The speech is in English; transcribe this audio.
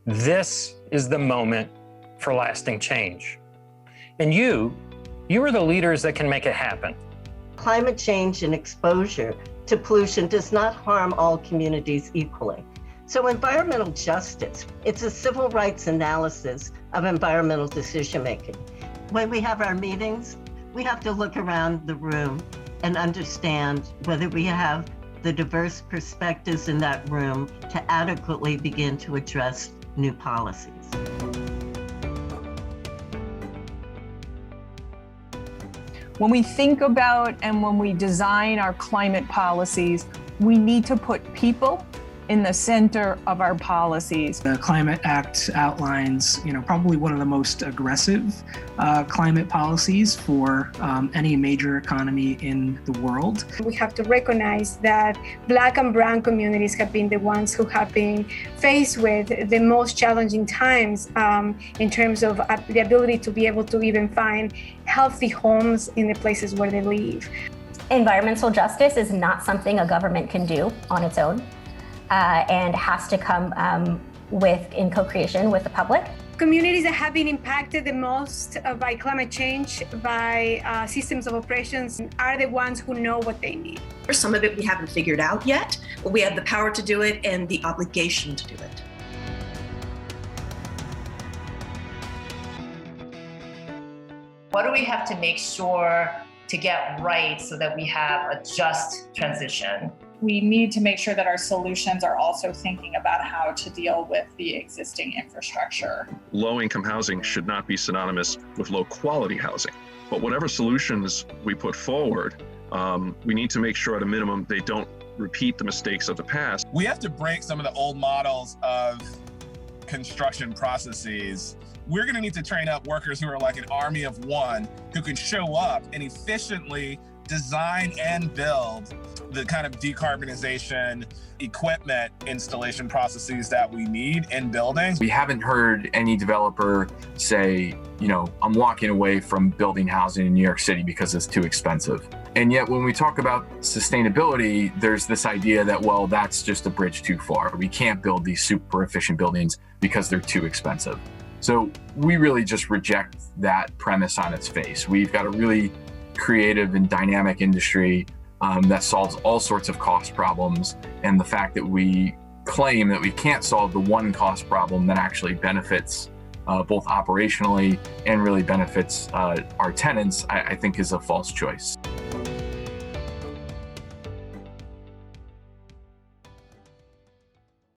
This is the moment for lasting change. And you are the leaders that can make it happen. Climate change and exposure to pollution does not harm all communities equally. So environmental justice, it's a civil rights analysis of environmental decision-making. When we have our meetings, we have to look around the room and understand whether we have the diverse perspectives in that room to adequately begin to address new policies. When we think about and when we design our climate policies, we need to put people in the center of our policies. The Climate Act outlines, probably one of the most aggressive climate policies for any major economy in the world. We have to recognize that Black and Brown communities have been the ones who have been faced with the most challenging times in terms of the ability to be able to even find healthy homes in the places where they live. Environmental justice is not something a government can do on its own. And has to come in co-creation with the public. Communities that have been impacted the most by climate change, by systems of oppressions, are the ones who know what they need. Some of it we haven't figured out yet, but we have the power to do it and the obligation to do it. What do we have to make sure to get right so that we have a just transition? We need to make sure that our solutions are also thinking about how to deal with the existing infrastructure. Low-income housing should not be synonymous with low-quality housing. But whatever solutions we put forward, we need to make sure at a minimum they don't repeat the mistakes of the past. We have to break some of the old models of construction processes. We're going to need to train up workers who are like an army of one, who can show up and efficiently design and build the kind of decarbonization equipment installation processes that we need in buildings. We haven't heard any developer say, I'm walking away from building housing in New York City because it's too expensive. And yet when we talk about sustainability, there's this idea that, well, that's just a bridge too far. We can't build these super efficient buildings because they're too expensive. So we really just reject that premise on its face. We've got a really creative and dynamic industry that solves all sorts of cost problems. And the fact that we claim that we can't solve the one cost problem that actually benefits both operationally and really benefits our tenants, I think is a false choice.